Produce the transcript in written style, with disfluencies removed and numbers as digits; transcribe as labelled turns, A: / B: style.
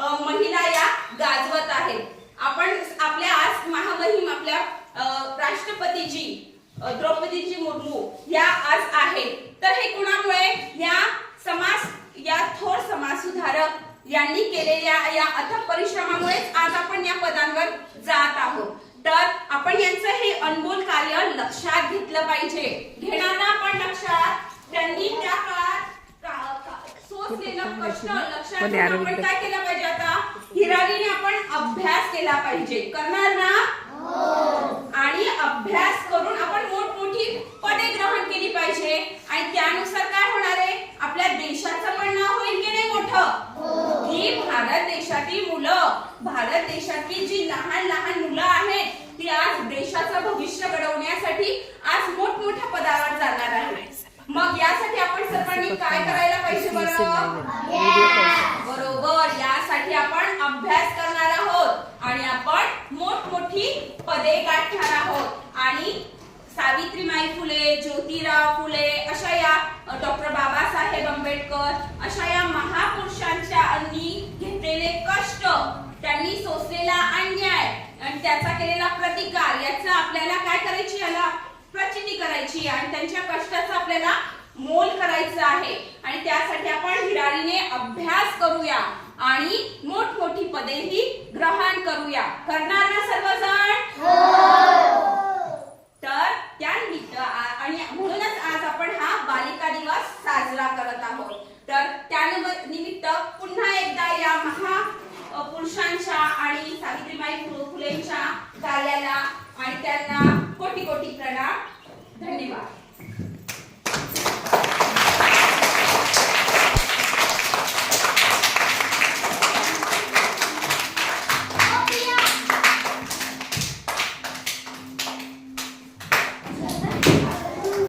A: महिला या गाजवत आहेत. आपण आपल्या आज महामहिम आपल्या राष्ट्रपतीजी द्रौपदीजी मुर्मू या आज आहेत. तर हे कुणामुळे या थोर समाज सुधारक यांनी केलेल्या या अथक परिश्रमामुळेच आज आपण या पदांवर जात आहोत. तर आपण यांचं हे अनमोल कार्य लक्षात घेतलं पाहिजे. घेणारा पण लक्षात, त्यांनी त्या काळात सोसलेलं कष्ट लक्षात घेऊन आपण काय केलं पाहिजे. आता हिरारीने आपण अभ्यास केला पाहिजे. करणार ना? आणि अभ्यास करून आपण मोठमोठी पदे ग्रहण केली पाहिजे आणि त्यानुसार काय होणार आहे, आपल्या देशाचं पण नाव होईल की नाही मोठं. ही भारत देशातील मुलं, भारत देशातली जी लहान लहान मुलं आहेत ती आज देशाचं भविष्य घडवण्यासाठी आज मोठमोठ्या पदावर जाणार आहे. मग यासाठी आपण सर्वांनी काय करायला पाहिजे बरं? बरोबर, यासाठी आपण अभ्यास करणार आहोत आणि आपण मोठमोठी पदे गाठणार आहोत. आणि सावित्रीबाई फुले, ज्योतिराव फुले अशा या डॉक्टर बाबासाहेब आंबेडकर अशा या महापुरुषांच्या घेतलेले कष्ट, त्यांनी सोसलेला अन्याय आणि त्याचा केलेला प्रतिकार याचा आपल्याला काय करायची, याला प्रचिती करायची आणि त्यांच्या कष्टाचा आपल्याला मोल करायचं आहे. आणि त्यासाठी आपण हिरारीने अभ्यास करूया आणि मोठमोठी पदेही ग्रहण करूया. करणार ना सर्वजण? तर त्यानिमित्त आणि म्हणूनच आज आपण हा बालिका दिवस साजरा करत आहोत. तर त्यानिमित्त पुन्हा एकदा या महापुरुषांच्या आणि सावित्रीबाई फुलेंच्या कार्याला आणि त्यांना कोटी कोटी प्रणाम. धन्यवाद.